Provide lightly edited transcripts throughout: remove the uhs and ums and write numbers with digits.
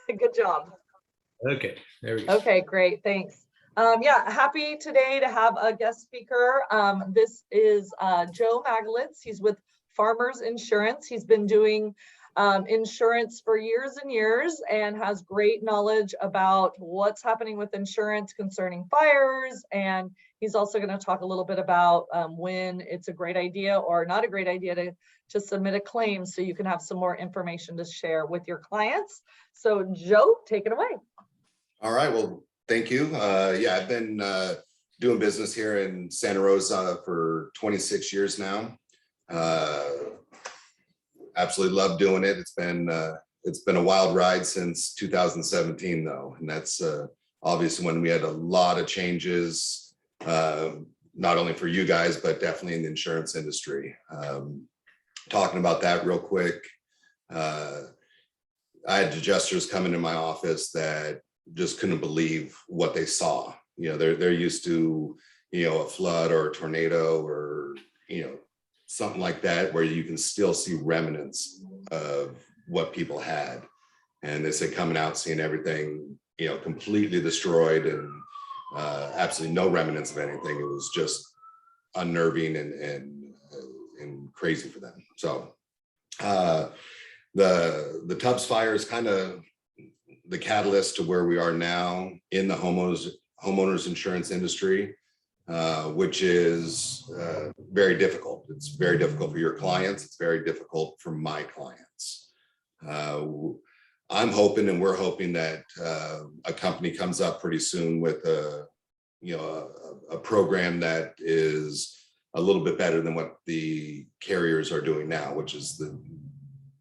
Good job. Okay, there we go. Okay, great, thanks. Yeah, happy today to have a guest speaker. This is Joe Magelitz. He's with Farmers Insurance. He's been doing insurance for years and years and has great knowledge about what's happening with insurance concerning fires. And he's also going to talk a little bit about when it's a great idea or not a great idea to submit a claim, so you can have some more information to share with your clients. So Joe, take it away. All right, well, thank you. Yeah, I've been doing business here in Santa Rosa for 26 years now. Absolutely love doing it. It's been a wild ride since 2017 though, and that's obviously when we had a lot of changes, not only for you guys, but definitely in the insurance industry. Talking about that real quick, I had adjusters come into my office that just couldn't believe what they saw. You know, they're used to, you know, a flood or a tornado or, you know, something like that, where you can still see remnants of what people had. And they say coming out, seeing everything, you know, completely destroyed and absolutely no remnants of anything. It was just unnerving and crazy for them. So the Tubbs fire is kind of the catalyst to where we are now in the homeowners insurance industry, which is very difficult. It's very difficult for your clients. It's very difficult for my clients. I'm hoping, and we're hoping, that a company comes up pretty soon with a program that is a little bit better than what the carriers are doing now, which is the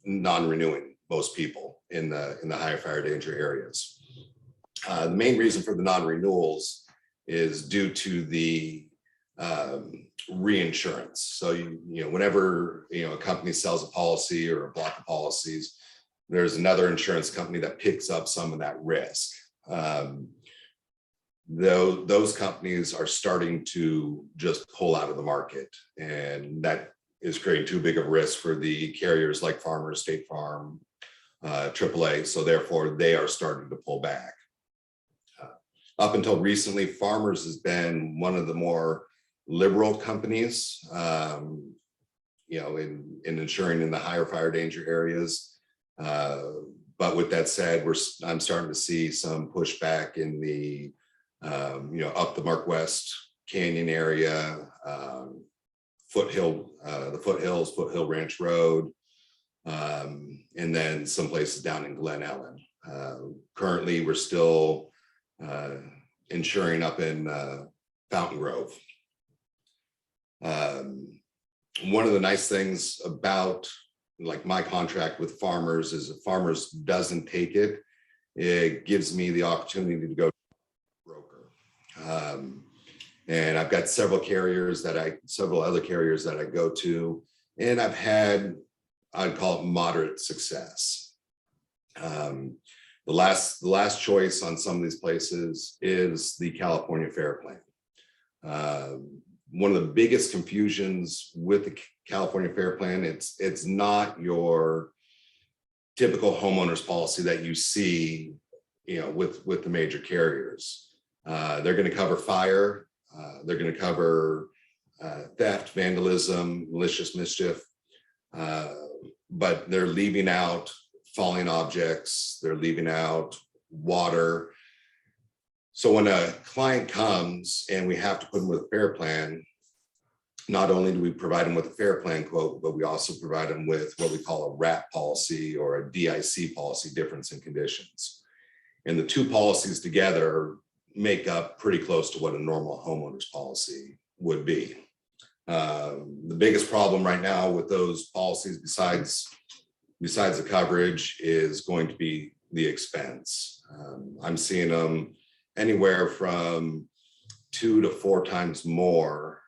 non-renewing most people in the higher fire danger areas. The main reason for the non-renewals is due to the reinsurance. So you know, whenever a company sells a policy or a block of policies, there's another insurance company that picks up some of that risk. Those companies are starting to just pull out of the market, and that is creating too big of a risk for the carriers like Farmers, State Farm, AAA. So therefore, they are starting to pull back. Up until recently, Farmers has been one of the more liberal companies, in insuring in the higher fire danger areas. But with that said, I'm starting to see some pushback in the up the Mark West Canyon area, the foothills, Foothill Ranch Road, and then some places down in Glen Ellen. Currently, we're still insuring up in Fountain Grove. One of the nice things about my contract with Farmers is if Farmers doesn't take it, it gives me the opportunity to go to a broker. And I've got several other carriers that I go to, and I've had, I'd call it, moderate success. The last choice on some of these places is the California Fair Plan. One of the biggest confusions with the California Fair Plan, it's not your typical homeowners policy that you see, with the major carriers. They're going to cover fire. They're going to cover theft, vandalism, malicious mischief, but they're leaving out falling objects. They're leaving out water. So when a client comes and we have to put them with a fair plan, not only do we provide them with a fair plan quote, but we also provide them with what we call a RAP policy or a DIC policy, difference in conditions. And the two policies together make up pretty close to what a normal homeowner's policy would be. The biggest problem right now with those policies, besides the coverage, is going to be the expense. I'm seeing them anywhere from 2 to 4 times more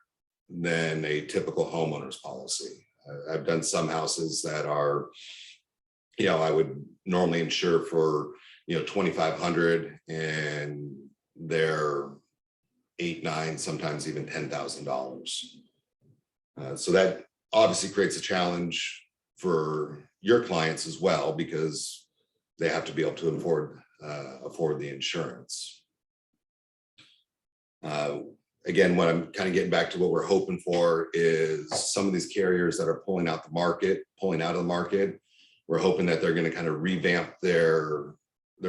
than a typical homeowner's policy. I've done some houses that are, I would normally insure for, $2,500, and they're $8,000, $9,000, sometimes even $10,000. So that obviously creates a challenge for your clients as well, because they have to be able to afford the insurance. Again, what I'm kind of getting back to what we're hoping for is some of these carriers that are pulling out of the market. We're hoping that they're going to kind of revamp their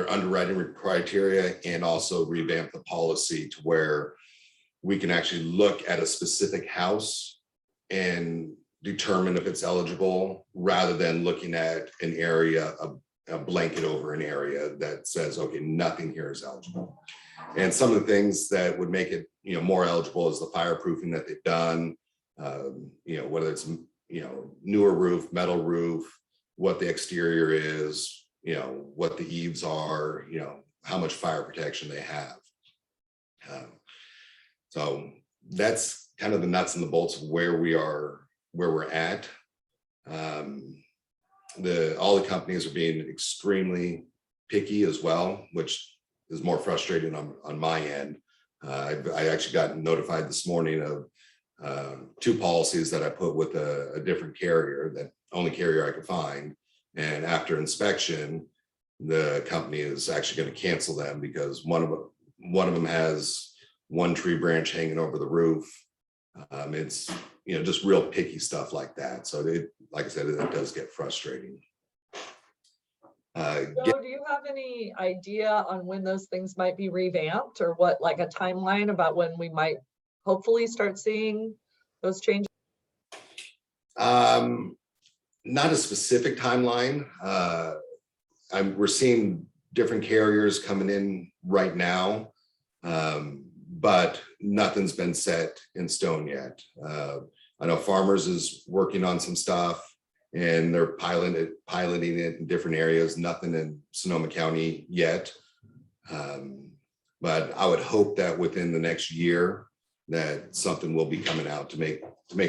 underwriting criteria and also revamp the policy to where we can actually look at a specific house and determine if it's eligible, rather than looking at an area, a blanket over an area that says, okay, nothing here is eligible. And some of the things that would make it, more eligible is the fireproofing that they've done, whether it's, newer roof, metal roof, what the exterior is, what the eaves are, how much fire protection they have. So that's kind of the nuts and the bolts of where we're at. All the companies are being extremely picky as well, which is more frustrating on my end. I actually got notified this morning of 2 policies that I put with a different carrier, that only carrier I could find. And after inspection, the company is actually going to cancel them because one of them has one tree branch hanging over the roof. It's just real picky stuff like that. So like I said, it does get frustrating. Joe, do you have any idea on when those things might be revamped, or what, like a timeline about when we might hopefully start seeing those changes? Not a specific timeline. We're seeing different carriers coming in right now, but nothing's been set in stone yet. I know Farmers is working on some stuff, and they're piloting it in different areas. Nothing in Sonoma County yet, but I would hope that within the next year that something will be coming out to make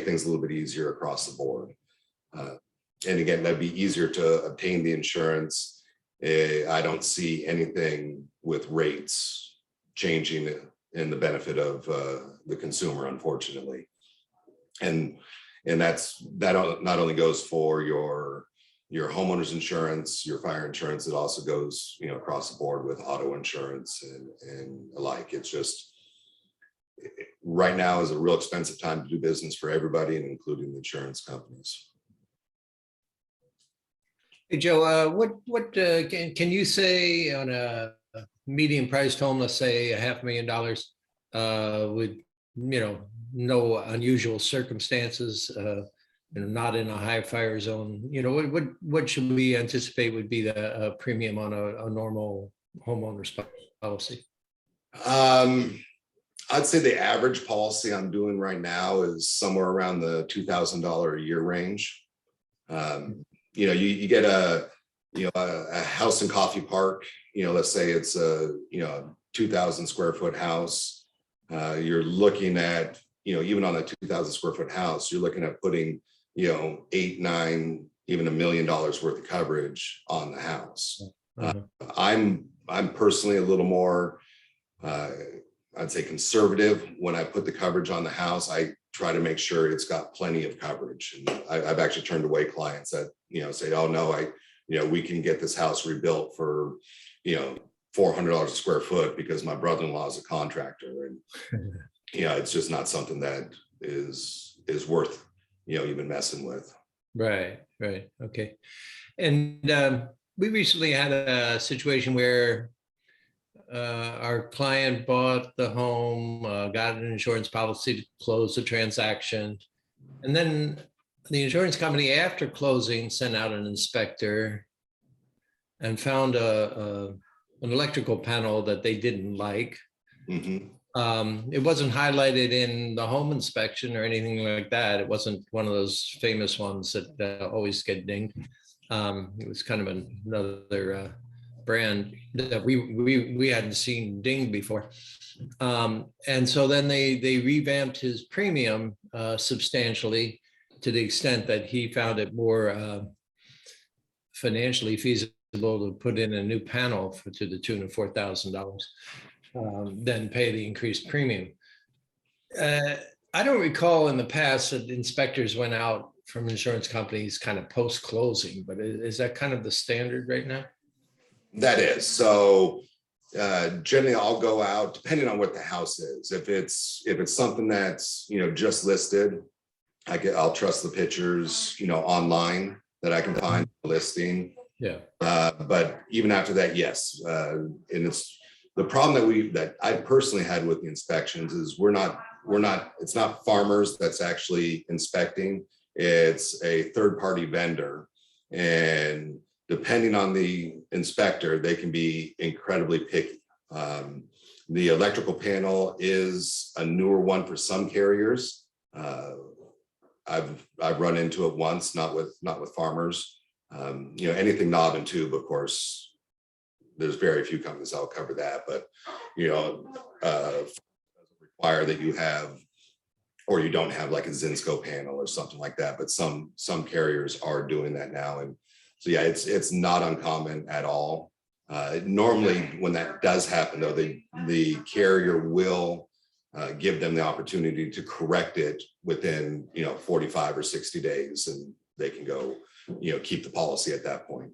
things a little bit easier across the board. And again, that'd be easier to obtain the insurance. I don't see anything with rates changing in the benefit of the consumer, unfortunately. And that not only goes for your homeowner's insurance, your fire insurance, it also goes across the board with auto insurance and alike. It's just right now is a real expensive time to do business for everybody, and including the insurance companies. Hey, Joe, what can you say on a medium priced home, let's say $500,000, with, no unusual circumstances, not in a high fire zone, what should we anticipate would be the premium on a normal homeowner's policy? I'd say the average policy I'm doing right now is somewhere around the $2,000 a year range. You get a house in Coffee Park, let's say it's a 2,000 square foot house. You're looking at, even on a 2,000 square foot house, you're looking at putting, $8, $9, even $1 million worth of coverage on the house. I'm personally a little more, I'd say conservative. When I put the coverage on the house, I try to make sure it's got plenty of coverage. And I've actually turned away clients that, say, oh no, we can get this house rebuilt for, $400 a square foot because my brother-in-law is a contractor. And, it's just not something that is worth, even messing with. Right. Okay. And we recently had a situation where our client bought the home, got an insurance policy to close the transaction. And then the insurance company, after closing, sent out an inspector and found an electrical panel that they didn't like. Mm-hmm. It wasn't highlighted in the home inspection or anything like that. It wasn't one of those famous ones that always get dinged. It was kind of another brand that we hadn't seen dinged before. And so then they revamped his premium substantially, to the extent that he found it more financially feasible to put in a new panel to the tune of $4,000 than pay the increased premium. I don't recall in the past that inspectors went out from insurance companies kind of post-closing, but is that kind of the standard right now? That is, so generally I'll go out depending on what the house is. If it's something that's, just listed, I'll trust the pictures, online that I can find the listing. Yeah. But even after that, yes. And it's the problem that I personally had with the inspections is it's not farmers that's actually inspecting. It's a third-party vendor. And depending on the inspector, they can be incredibly picky. The electrical panel is a newer one for some carriers. I've run into it once, not with farmers. Anything knob and tube, of course, there's very few companies that'll cover that, but require that you have, or you don't have like a Zinsco panel or something like that. But some carriers are doing that now, and so yeah, it's not uncommon at all. Normally, when that does happen, though, the carrier will give them the opportunity to correct it within 45 or 60 days, and they can go keep the policy at that point.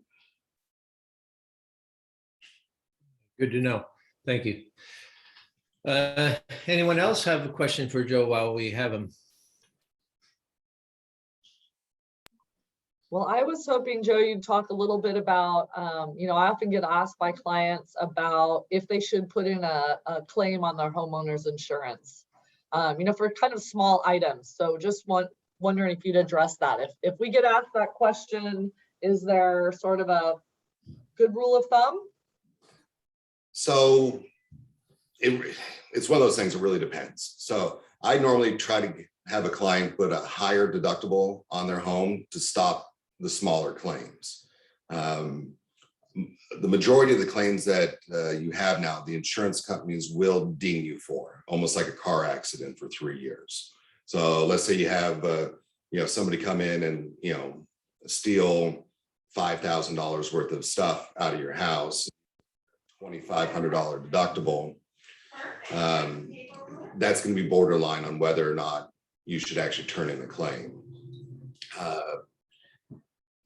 Good to know. Thank you. Anyone else have a question for Joe while we have him? Well, I was hoping, Joe, you'd talk a little bit about, I often get asked by clients about if they should put in a claim on their homeowner's insurance, for kind of small items. So just wondering if you'd address that. If we get asked that question, is there sort of a good rule of thumb? So it's one of those things that really depends. So I normally try to have a client put a higher deductible on their home to stop the smaller claims. The majority of the claims that you have now, the insurance companies will ding you for, almost like a car accident, for 3 years. So let's say you have somebody come in and steal $5,000 worth of stuff out of your house, $2,500 deductible. That's going to be borderline on whether or not you should actually turn in the claim.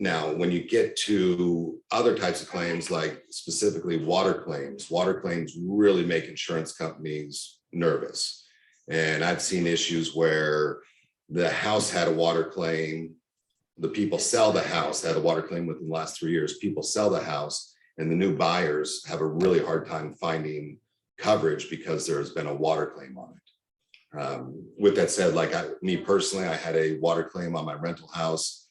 Now, when you get to other types of claims, like specifically water claims really make insurance companies nervous. And I've seen issues where the house had a water claim, the people sell the house had a water claim within the last 3 years, people sell the house, and the new buyers have a really hard time finding coverage because there has been a water claim on it. With that said, me personally, I had a water claim on my rental house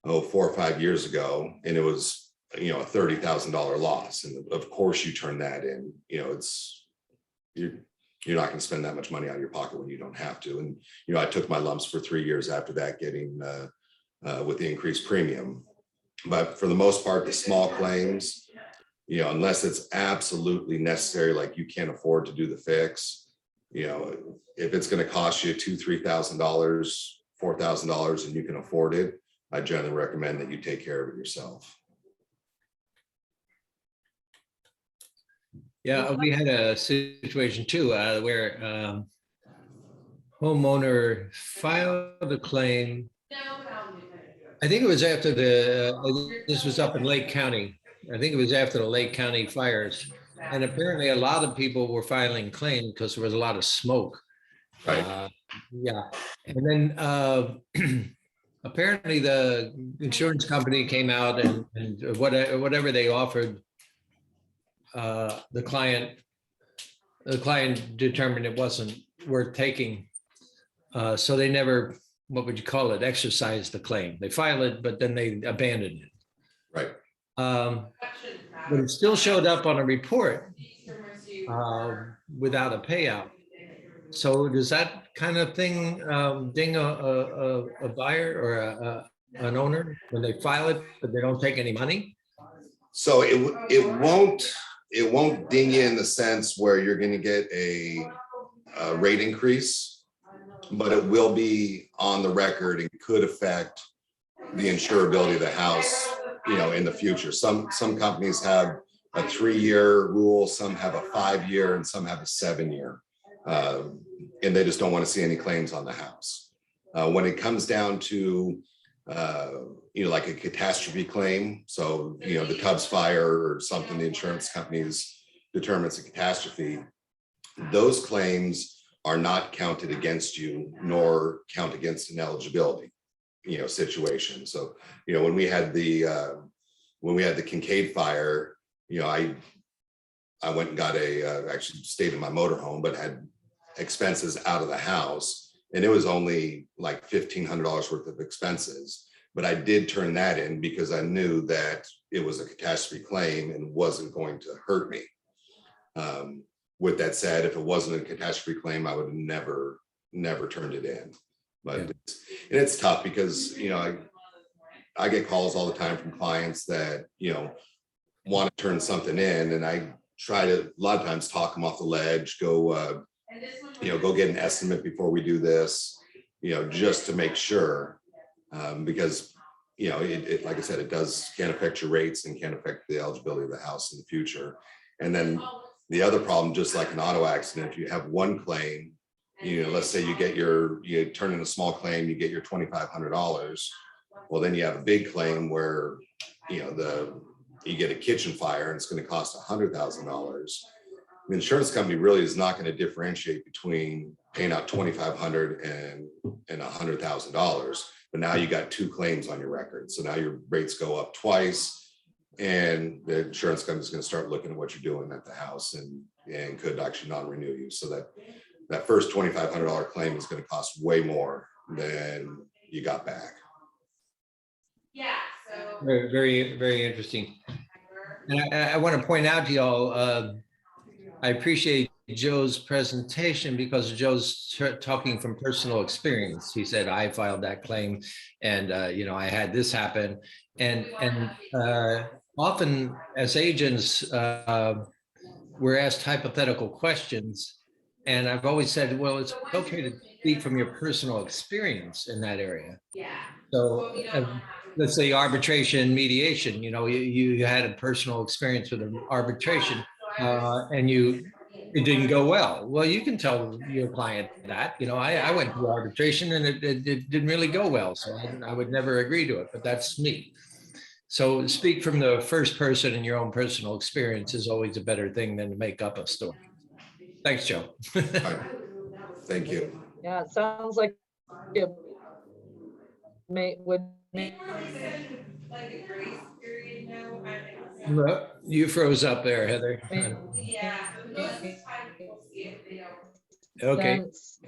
4 or 5 years ago, and it was a $30,000 loss. And of course you turn that in. You're not going to spend that much money out of your pocket when you don't have to. And I took my lumps for 3 years after that, getting with the increased premium. But for the most part, the small claims, unless it's absolutely necessary, like you can't afford to do the fix, if it's going to cost you $2,000, $3,000, $4,000 and you can afford it, I generally recommend that you take care of it yourself. Yeah, we had a situation too where homeowner filed a claim. I think it was after this was up in Lake County. I think it was after the Lake County fires. And apparently a lot of people were filing claims because there was a lot of smoke. Right. Yeah. And then apparently the insurance company came out and whatever they offered, the client determined it wasn't worth taking. So they never, what would you call it, exercised the claim. They filed it, but then they abandoned it. Right. But it still showed up on a report without a payout. So does that kind of thing ding a buyer or an owner when they file it, but they don't take any money? So it won't ding you in the sense where you're going to get a rate increase, but it will be on the record and could affect the insurability of the house, in the future. Some companies have a 3-year rule, some have a 5-year, and some have a 7-year. And they just don't want to see any claims on the house. When it comes down to, like a catastrophe claim. So, the tub's fire or something, the insurance companies determines a catastrophe. Those claims are not counted against you, nor count against an eligibility, situation. So, when we had the Kincaid fire, I went and got actually stayed in my motorhome, but had expenses out of the house, and it was only like $1,500 worth of expenses. But I did turn that in because I knew that it was a catastrophe claim and wasn't going to hurt me. With that said, if it wasn't a catastrophe claim, I would have never turned it in. But it's tough because, I get calls all the time from clients that, want to turn something in, and I try to a lot of times talk them off the ledge, go get an estimate before we do this, just to make sure, because it like I said, it can affect your rates and can affect the eligibility of the house in the future. And then the other problem, just like an auto accident, if you have one claim, let's say you turn in a small claim, you get your $2,500. Well, then you have a big claim where you get a kitchen fire and it's going to cost $100,000. The insurance company really is not going to differentiate between paying out $2,500 and $100,000. But now you got two claims on your record, so now your rates go up twice, and the insurance company is going to start looking at what you're doing at the house and could actually non-renew you. So that first $2,500 claim is going to cost way more than you got back. Yeah. So Very, very, very interesting. And I want to point out to y'all, I appreciate Joe's presentation because Joe's talking from personal experience. He said, I filed that claim and, I had this happen. And often as agents, we're asked hypothetical questions. And I've always said, well, it's okay to speak from your personal experience in that area. yeah. So let's say arbitration, mediation, you had a personal experience with an arbitration and it didn't go well. Well, you can tell your client that, I went through arbitration and it didn't really go well. So I would never agree to it, but that's me. So speak from the first person in your own personal experience is always a better thing than to make up a story. Thanks, Joe. All right. Thank you. Yeah, it sounds like it would make. Like a grace period now. Well, you froze up there, Heather. Yeah. Most of the time people see it, they don't. Okay. sense.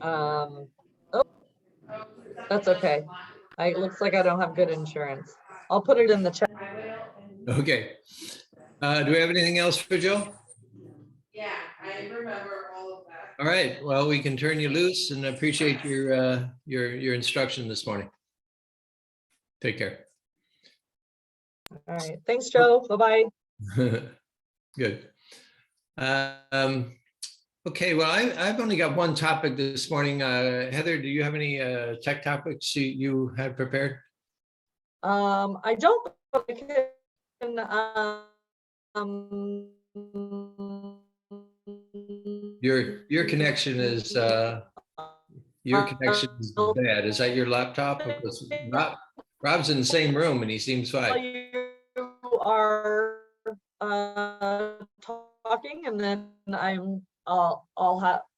That's okay. It looks like I don't have good insurance. I'll put it in the chat. Okay. Do we have anything else for Joe? Yeah, I remember all of that. All right. Well, we can turn you loose, and I appreciate your instruction this morning. Take care. All right. Thanks, Joe. Bye-bye. Good. Okay. Well, I've only got one topic this morning. Heather, do you have any tech topics you had prepared? I don't, but I can, Your connection is bad. Is that your laptop? Because Rob's in the same room and he seems fine. you are talking, and then I'll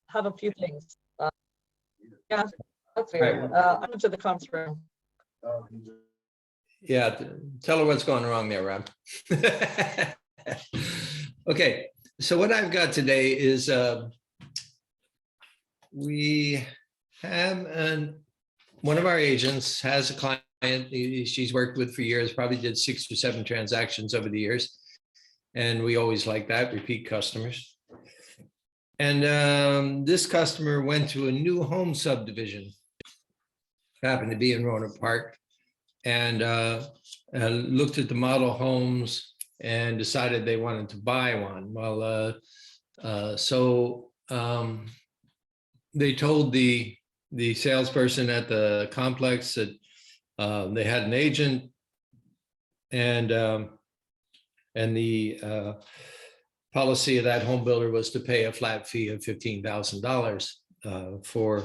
have a few things. Yeah, that's weird. I'm into the conference room. Yeah, tell her what's going wrong there, Rob. Okay, so what I've got today is we have one of our agents has a client she's worked with for years, probably did 6 or 7 transactions over the years. And we always like that, repeat customers. And this customer went to a new home subdivision, happened to be in Roanoke Park, and looked at the model homes and decided they wanted to buy one. Well, so they told the salesperson at the complex that they had an agent, and the policy of that home builder was to pay a flat fee of $15,000 for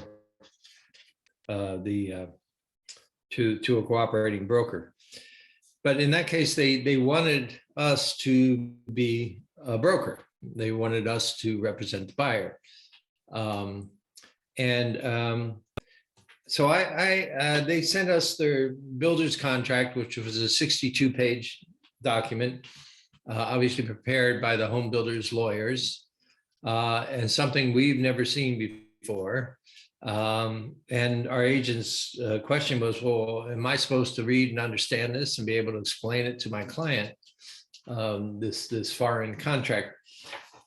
to a cooperating broker. But in that case, they wanted us to be a broker. They wanted us to represent the buyer. So they sent us their builder's contract, which was a 62-page document, obviously prepared by the home builders lawyers, and something we've never seen before. And our agent's question was, well, am I supposed to read and understand this and be able to explain it to my client, this foreign contract?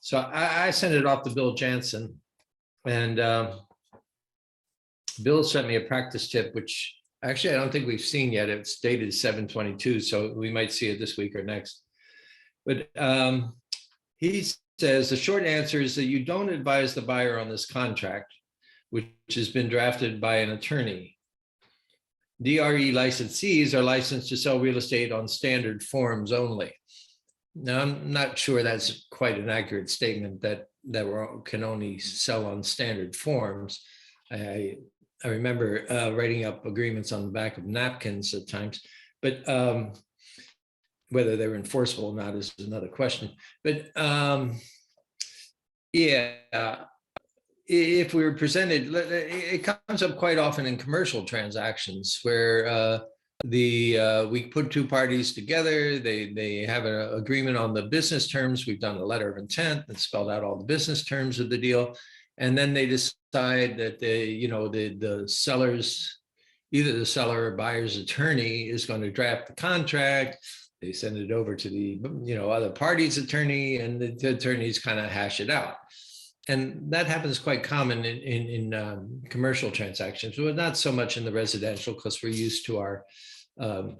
So I sent it off to Bill Jansen, and Bill sent me a practice tip, which actually I don't think we've seen yet. It's dated 7/22, so we might see it this week or next. But he says the short answer is that you don't advise the buyer on this contract, which has been drafted by an attorney. DRE licensees are licensed to sell real estate on standard forms only. Now, I'm not sure that's quite an accurate statement that we can only sell on standard forms. I remember writing up agreements on the back of napkins at times, but whether they're enforceable or not is another question. But yeah, if we were presented, it comes up quite often in commercial transactions where we put two parties together, they have an agreement on the business terms. We've done a letter of intent that spelled out all the business terms of the deal. And then they decide that the sellers, either the seller or buyer's attorney is going to draft the contract. They send it over to the other party's attorney, and the attorneys kind of hash it out. And that happens quite common in commercial transactions, but not so much in the residential, because we're used to our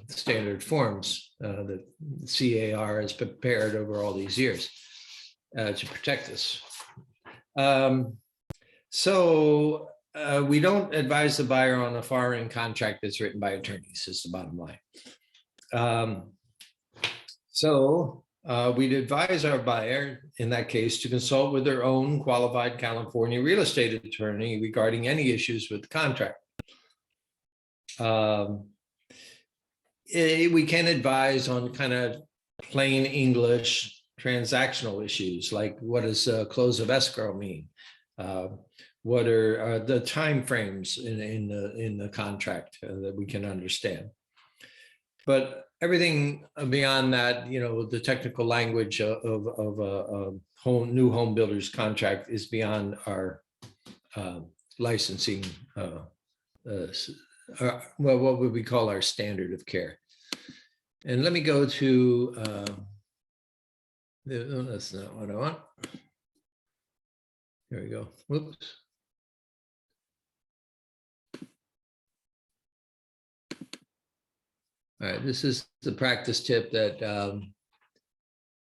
standard forms that CAR has prepared over all these years to protect us. So we don't advise the buyer on a foreign contract that's written by attorneys, is the bottom line. So we'd advise our buyer, in that case, to consult with their own qualified California real estate attorney regarding any issues with the contract. We can advise on kind of plain English transactional issues, like what does close of escrow mean? What are the timeframes in the contract that we can understand? But everything beyond that, the technical language of a new home builder's contract is beyond our licensing, what would we call our standard of care. And let me go to, that's not what I want. There we go. Whoops. All right, this is the practice tip that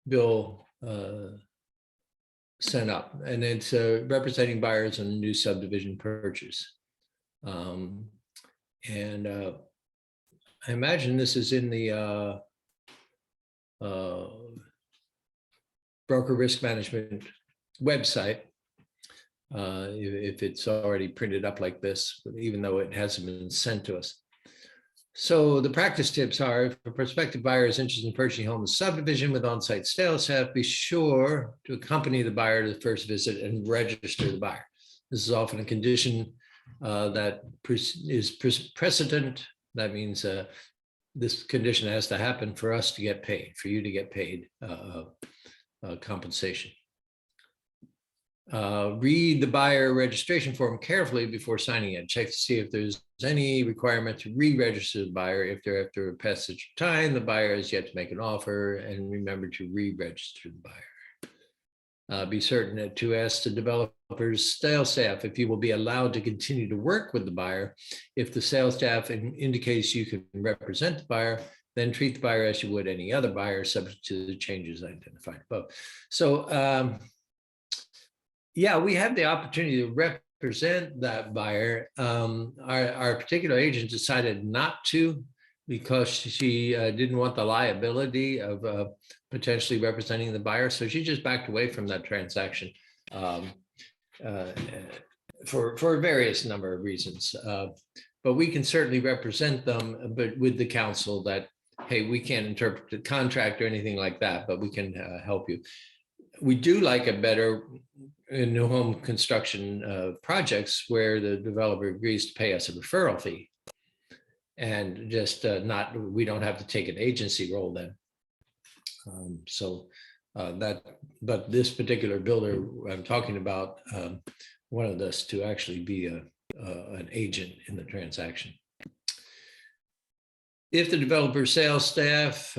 Bill sent up, and it's representing buyers on a new subdivision purchase. And I imagine this is in the broker risk management website, if it's already printed up like this, even though it hasn't been sent to us. So the practice tips are, if a prospective buyer is interested in purchasing a home in subdivision with on-site sales staff, be sure to accompany the buyer to the first visit and register the buyer. This is often a condition that is precedent. That means this condition has to happen for us to get paid, for you to get paid compensation. Read the buyer registration form carefully before signing it. Check to see if there's any requirement to re-register the buyer. If there, after a passage of time, the buyer has yet to make an offer, and remember to re-register the buyer. Be certain to ask the developer's sales staff if you will be allowed to continue to work with the buyer. If the sales staff indicates you can represent the buyer, then treat the buyer as you would any other buyer, subject to the changes identified above. So, yeah, we have the opportunity to represent that buyer. Our particular agent decided not to, because she didn't want the liability of potentially representing the buyer. So she just backed away from that transaction for various number of reasons. But we can certainly represent them, but with the counsel that hey, we can't interpret the contract or anything like that, but we can help you. We do like it better in new home construction projects where the developer agrees to pay us a referral fee. And just we don't have to take an agency role then. But this particular builder I'm talking about wanted us to actually be an agent in the transaction. If the developer sales staff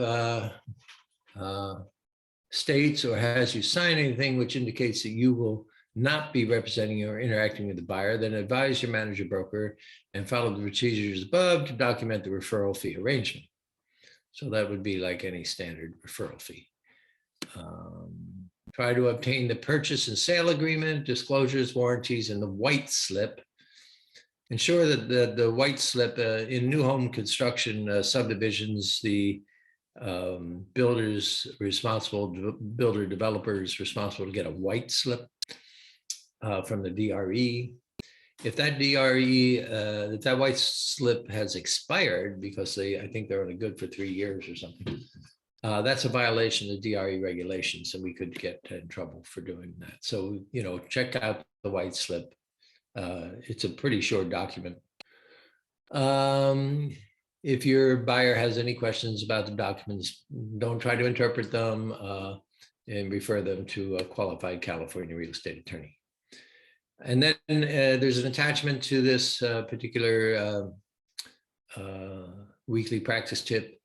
states or has you sign anything which indicates that you will not be representing or interacting with the buyer, then advise your manager broker and follow the procedures above to document the referral fee arrangement. So that would be like any standard referral fee. Try to obtain the purchase and sale agreement, disclosures, warranties, and the white slip. Ensure that the white slip in new home construction subdivisions, the builder developer is responsible to get a white slip from the DRE. If that DRE, if that white slip has expired because I think they're only good for 3 years or something, that's a violation of DRE regulations, and we could get in trouble for doing that. So, check out the white slip. It's a pretty short document. If your buyer has any questions about the documents, don't try to interpret them and refer them to a qualified California real estate attorney. And then there's an attachment to this particular weekly practice tip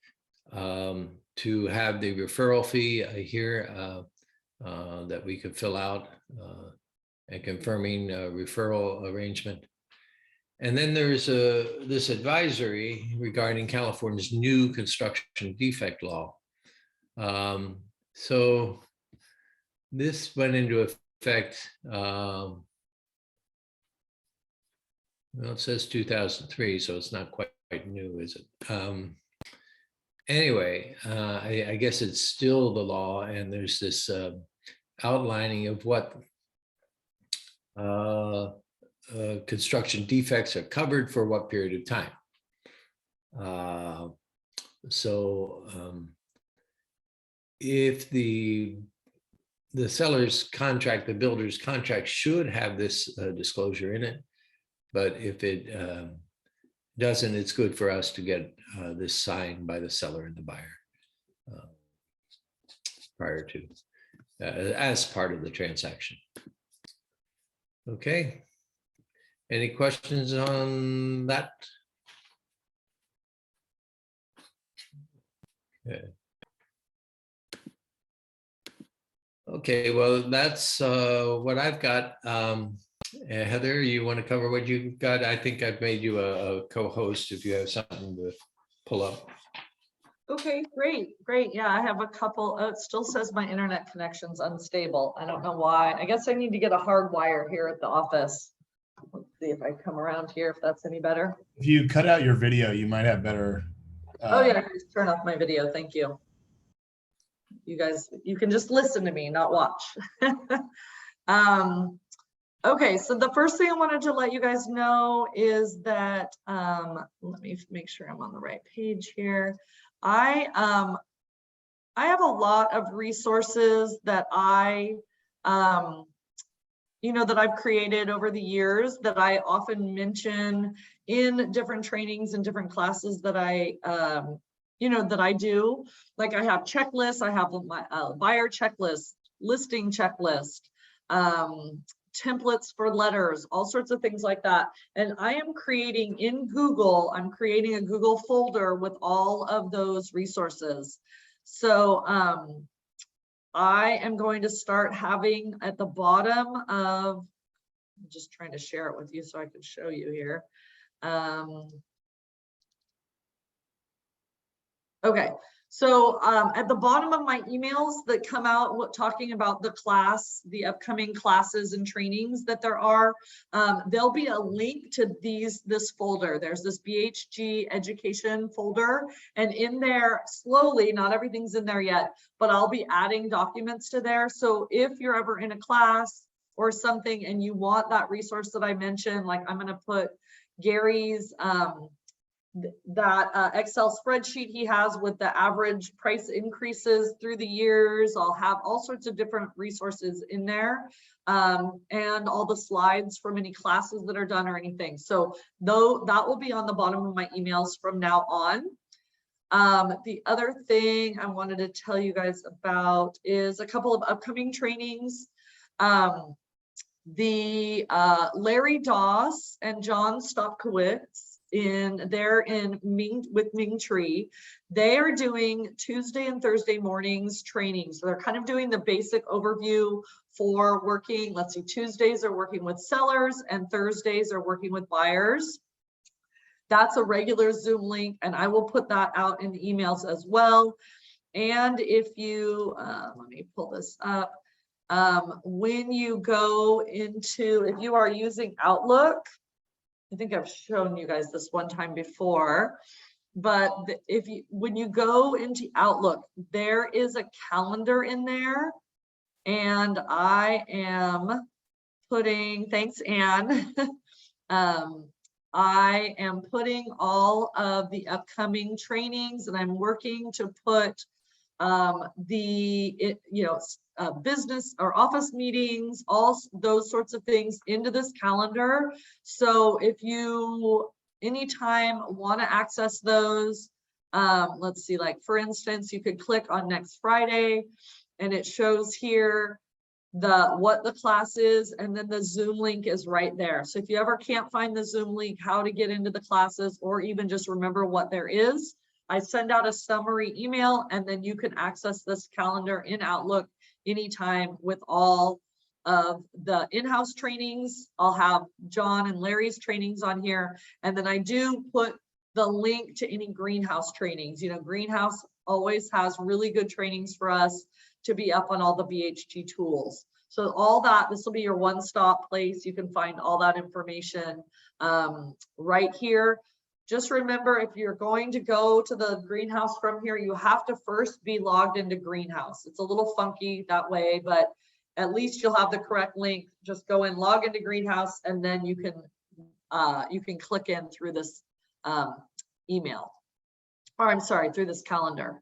to have the referral fee here that we could fill out and confirming referral arrangement. And then there's this advisory regarding California's new construction defect law. So this went into effect, well, it says 2003, so it's not quite new, is it? Anyway, I guess it's still the law, and there's this outlining of what construction defects are covered for what period of time. If the seller's contract, the builder's contract should have this disclosure in it, but if it doesn't, it's good for us to get this signed by the seller and the buyer prior to, as part of the transaction. Okay. Any questions on that? Okay. Okay, well, that's what I've got. Heather, you want to cover what you've got? I think I've made you a co-host if you have something to pull up. Okay, great. Yeah, I have a couple. Oh, it still says my internet connection's unstable. I don't know why. I guess I need to get a hard wire here at the office. Let's see if I come around here, if that's any better. If you cut out your video, you might have better. Oh yeah, just turn off my video. Thank you. You guys, you can just listen to me, not watch. Okay, so the first thing I wanted to let you guys know is that, let me make sure I'm on the right page here. I have a lot of resources that that I've created over the years that I often mention in different trainings and different classes that I do. Like I have checklists, I have my buyer checklist, listing checklist, templates for letters, all sorts of things like that. And I am creating in Google, I'm creating a Google folder with all of those resources. So I am going to start having at the bottom of, I'm just trying to share it with you so I can show you here. Okay, so at the bottom of my emails that come out talking about the class, the upcoming classes and trainings that there are, there'll be a link to this folder. There's this BHG education folder, and in there, slowly, not everything's in there yet, but I'll be adding documents to there. So if you're ever in a class or something and you want that resource that I mentioned, like I'm gonna put Gary's that Excel spreadsheet he has with the average price increases through the years. I'll have all sorts of different resources in there, and all the slides from any classes that are done or anything. So though that will be on the bottom of my emails from now on. The other thing I wanted to tell you guys about is a couple of upcoming trainings. Larry Doss and John Stopkowitz they're in Ming Tree. They are doing Tuesday and Thursday mornings training. So they're kind of doing the basic overview for working. Let's see, Tuesdays are working with sellers and Thursdays are working with buyers. That's a regular Zoom link, and I will put that out in the emails as well. And if you, let me pull this up. When you go into, if you are using Outlook, I think I've shown you guys this one time before, but when you go into Outlook, there is a calendar in there, and I am putting, thanks Anne, I am putting all of the upcoming trainings, and I'm working to put business or office meetings, all those sorts of things into this calendar. So if you anytime want to access those, let's see, like for instance, you could click on next Friday and it shows here what the class is, and then the Zoom link is right there. So if you ever can't find the Zoom link, how to get into the classes, or even just remember what there is, I send out a summary email, and then you can access this calendar in Outlook anytime with all of the in-house trainings. I'll have John and Larry's trainings on here. And then I do put the link to any greenhouse trainings. You know, greenhouse always has really good trainings for us to be up on all the BHG tools. So all that, this will be your one-stop place. You can find all that information right here. Just remember, if you're going to go to the greenhouse from here, you have to first be logged into greenhouse. It's a little funky that way, but at least you'll have the correct link. Just go and log into greenhouse, and then you can click in through this email, or I'm sorry, through this calendar.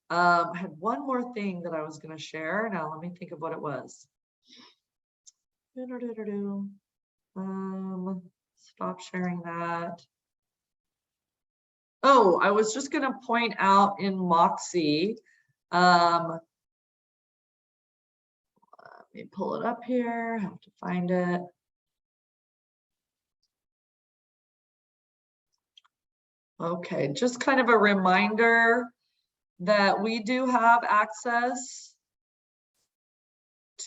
I had one more thing that I was going to share. Now let me think of what it was. Stop sharing that. Oh, I was just going to point out in Moxie. Let me pull it up here. I have to find it. Okay, just kind of a reminder that we do have access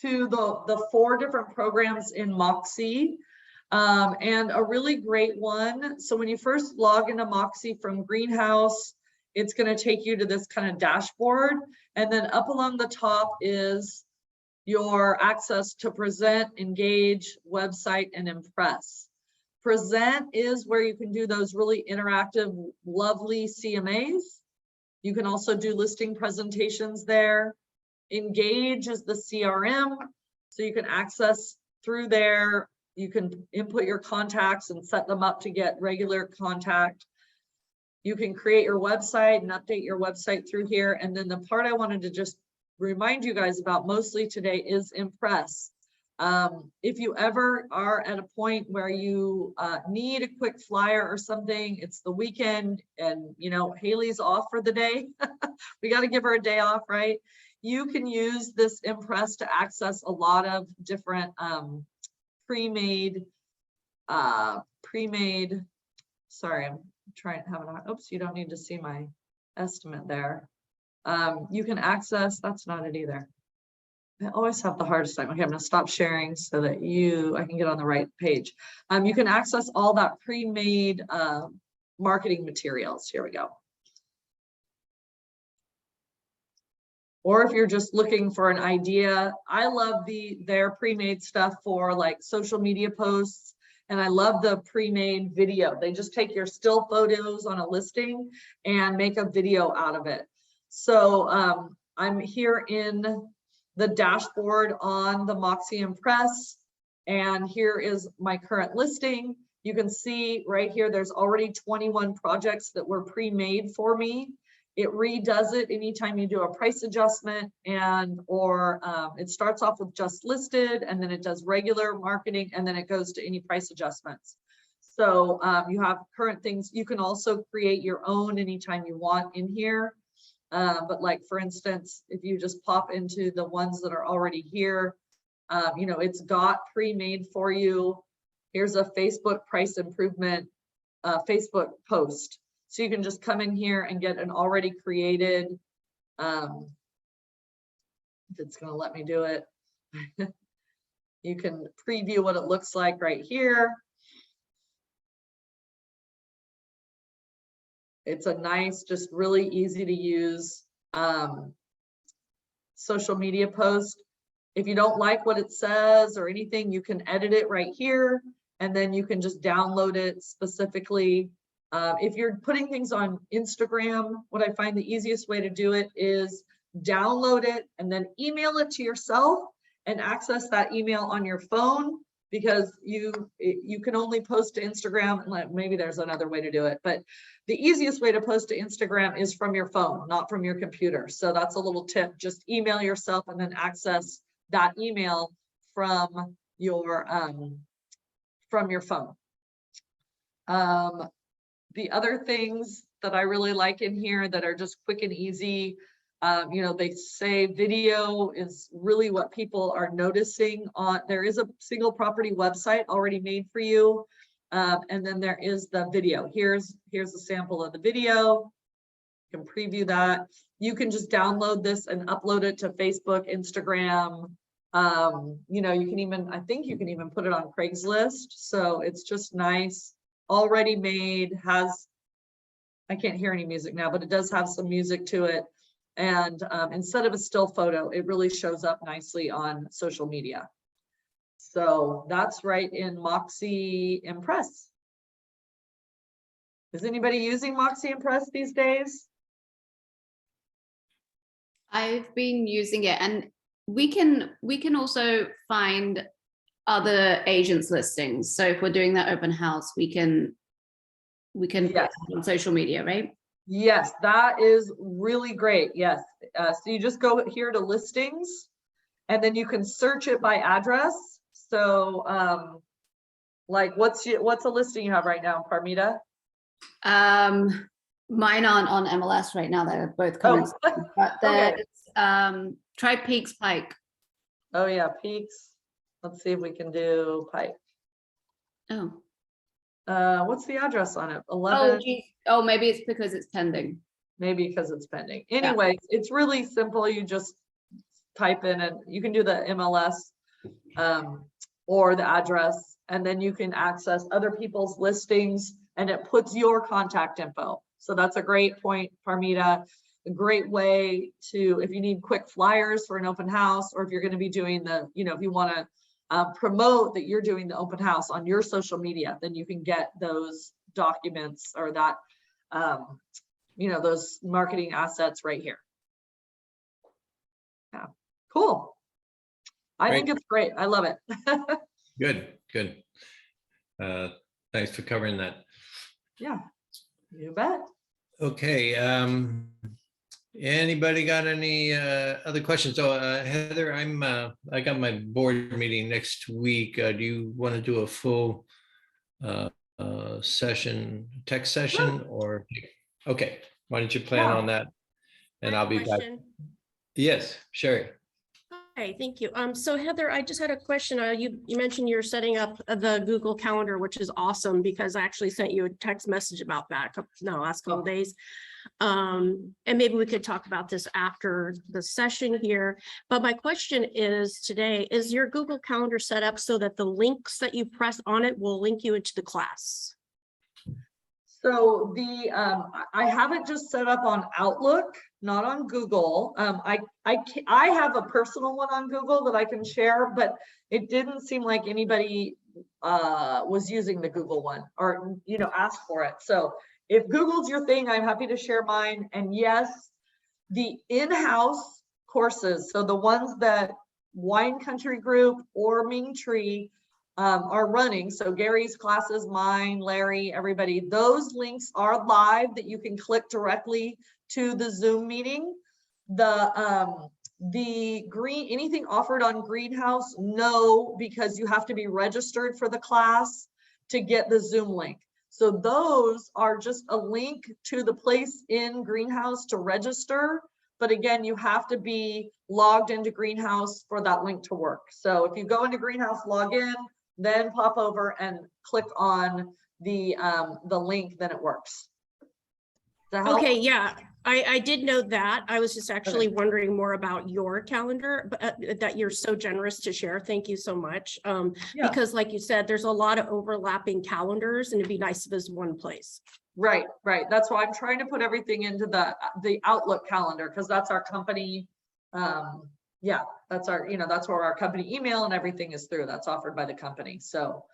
to the 4 different programs in Moxie. And a really great one. So when you first log into Moxie from Greenhouse, it's going to take you to this kind of dashboard. And then up along the top is your access to Present, Engage, Website, and Impress. Present is where you can do those really interactive, lovely CMAs. You can also do listing presentations there. Engage is the CRM. So you can access through there. You can input your contacts and set them up to get regular contact. You can create your website and update your website through here. And then the part I wanted to just remind you guys about mostly today is Impress. If you ever are at a point where you need a quick flyer or something, it's the weekend and you know Haley's off for the day. We got to give her a day off, right? You can use this Impress to access a lot of different pre-made, sorry, I'm trying to have an, oops, you don't need to see my estimate there. You can access, that's not it either. I always have the hardest time. Okay, I'm gonna stop sharing so that I can get on the right page. You can access all that pre-made marketing materials. Here we go. Or if you're just looking for an idea, I love their pre-made stuff for like social media posts, and I love the pre-made video. They just take your still photos on a listing and make a video out of it. So I'm here in the dashboard on the Moxie Impress, and here is my current listing. You can see right here, there's already 21 projects that were pre-made for me. It redoes it anytime you do a price adjustment, and or it starts off with just listed, and then it does regular marketing, and then it goes to any price adjustments. So you have current things. You can also create your own anytime you want in here. But like, for instance, if you just pop into the ones that are already here, you know, it's got pre-made for you. Here's a Facebook price improvement Facebook post. So you can just come in here and get an already created, if it's gonna let me do it. You can preview what it looks like right here. It's a nice, just really easy to use social media post. If you don't like what it says or anything, you can edit it right here, and then you can just download it specifically. If you're putting things on Instagram, what I find the easiest way to do it is download it and then email it to yourself and access that email on your phone, because you can only post to Instagram. Maybe there's another way to do it, but the easiest way to post to Instagram is from your phone, not from your computer. So that's a little tip. Just email yourself and then access that email from your phone. The other things that I really like in here that are just quick and easy, you know, they say video is really what people are noticing on. There is a single property website already made for you. And then there is the video. Here's a sample of the video. You can preview that. You can just download this and upload it to Facebook, Instagram. You know, you can even, I think you can even put it on Craigslist. So it's just nice, already made, has, I can't hear any music now, but it does have some music to it. And instead of a still photo, it really shows up nicely on social media. So that's right in Moxie Impress. Is anybody using Moxie Impress these days? I've been using it, and we can also find other agents' listings. So if we're doing that open house, we can put it on social media, right? Yes, that is really great. Yes. So you just go here to listings, and then you can search it by address. So like what's a listing you have right now, Parmita? Mine aren't on MLS right now. They're both coming. Oh. But Okay. Try Peaks Pike. Oh yeah, Peaks. Let's see if we can do Pike. Oh. What's the address on it? 11. Oh, geez. Oh, maybe it's because it's pending. Maybe because it's pending. Anyways, it's really simple. You just type in, and you can do the MLS or the address, and then you can access other people's listings, and it puts your contact info. So that's a great point, Parmita. A great way to, if you need quick flyers for an open house, or if you're going to be doing the, you know, if you want to promote that you're doing the open house on your social media, then you can get those documents or that, you know, those marketing assets right here. Yeah, cool. I think it's great. I love it. Good. Thanks for covering that. Yeah, you bet. Okay. Anybody got any other questions? So Heather, I got my board meeting next week. Do you want to do a full session, text session, or okay? Why don't you plan on that? And I'll be back. Yes, Sherry. Okay, thank you. So Heather, I just had a question. You mentioned you're setting up the Google Calendar, which is awesome, because I actually sent you a text message about that last couple of days. And maybe we could talk about this after the session here. But my question is today, is your Google Calendar set up so that the links that you press on it will link you into the class? So I have it just set up on Outlook, not on Google. I have a personal one on Google that I can share, but it didn't seem like anybody was using the Google one, or, you know, asked for it. So if Google's your thing, I'm happy to share mine. And yes, the in-house courses, so the ones that Wine Country Group or Ming Tree are running. So Gary's classes, mine, Larry, everybody, those links are live that you can click directly to the Zoom meeting. The green, anything offered on Greenhouse, no, because you have to be registered for the class to get the Zoom link. So those are just a link to the place in Greenhouse to register. But again, you have to be logged into Greenhouse for that link to work. So if you go into Greenhouse, log in, then pop over and click on the link, then it works. Does that help? Okay, yeah, I did know that. I was just actually wondering more about your calendar, but that you're so generous to share. Thank you so much. Yeah. Because like you said, there's a lot of overlapping calendars and it'd be nice if it was one place. Right, right. That's why I'm trying to put everything into the Outlook calendar, because that's our company. Yeah, that's our, that's where our company email and everything is through. That's offered by the company. So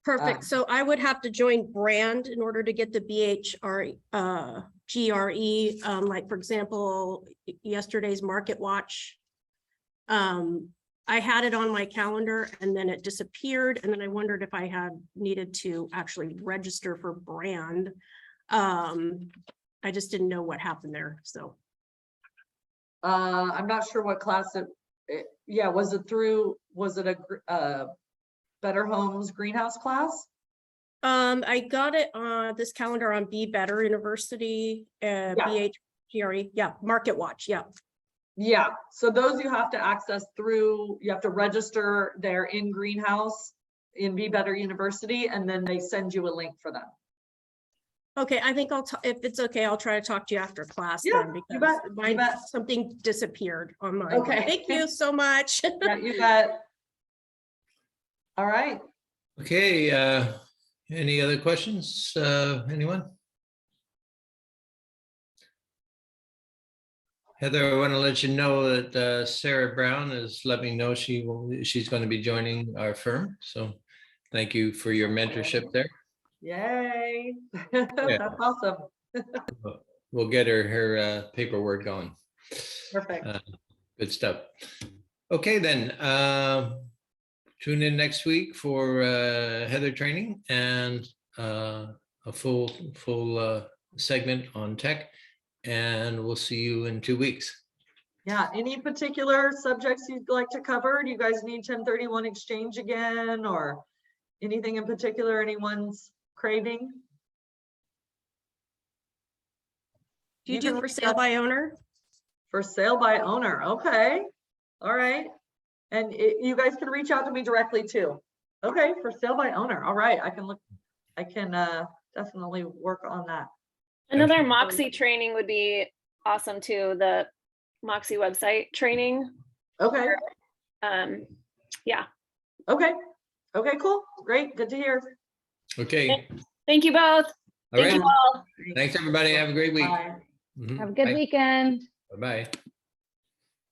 Perfect. So I would have to join brand in order to get the GRE, like for example, yesterday's Market Watch. I had it on my calendar and then it disappeared. And then I wondered if I had needed to actually register for brand. I just didn't know what happened there. So. I'm not sure what class yeah, was it a Better Homes Greenhouse class? I got it on this calendar on Be Better University, BHGRE, yeah, Market Watch, yeah. Yeah, so those you have to access through, you have to register there in Greenhouse in Be Better University, and then they send you a link for them. Okay, I think if it's okay, I'll try to talk to you after class Yeah, then, you because bet. something disappeared on mine. Okay. Thank you so much. Yeah, you bet. All right. Okay, any other questions? Anyone? Heather, I want to let you know that Sarah Brown has let me know she's going to be joining our firm. So thank you for your mentorship there. Yay. That's awesome. We'll get her paperwork going. Perfect. Good stuff. Okay, then. Tune in next week for Heather training and a full segment on tech. And we'll see you in 2 weeks. Yeah, any particular subjects you'd like to cover? Do you guys need 1031 exchange again, or anything in particular anyone's craving? Do you do for sale by owner? For sale by owner, okay. All right. And you guys can reach out to me directly too. Okay, for sale by owner. All right, I can definitely work on that. Another Moxie training would be awesome too. The Moxie website training. Okay. Yeah. Okay. Okay, cool. Great. Good to hear. Okay. Thank you both. All Thank right. you all. Thanks, everybody. Have a great week. Bye. Mhm. Have a good Bye. weekend. Bye-bye.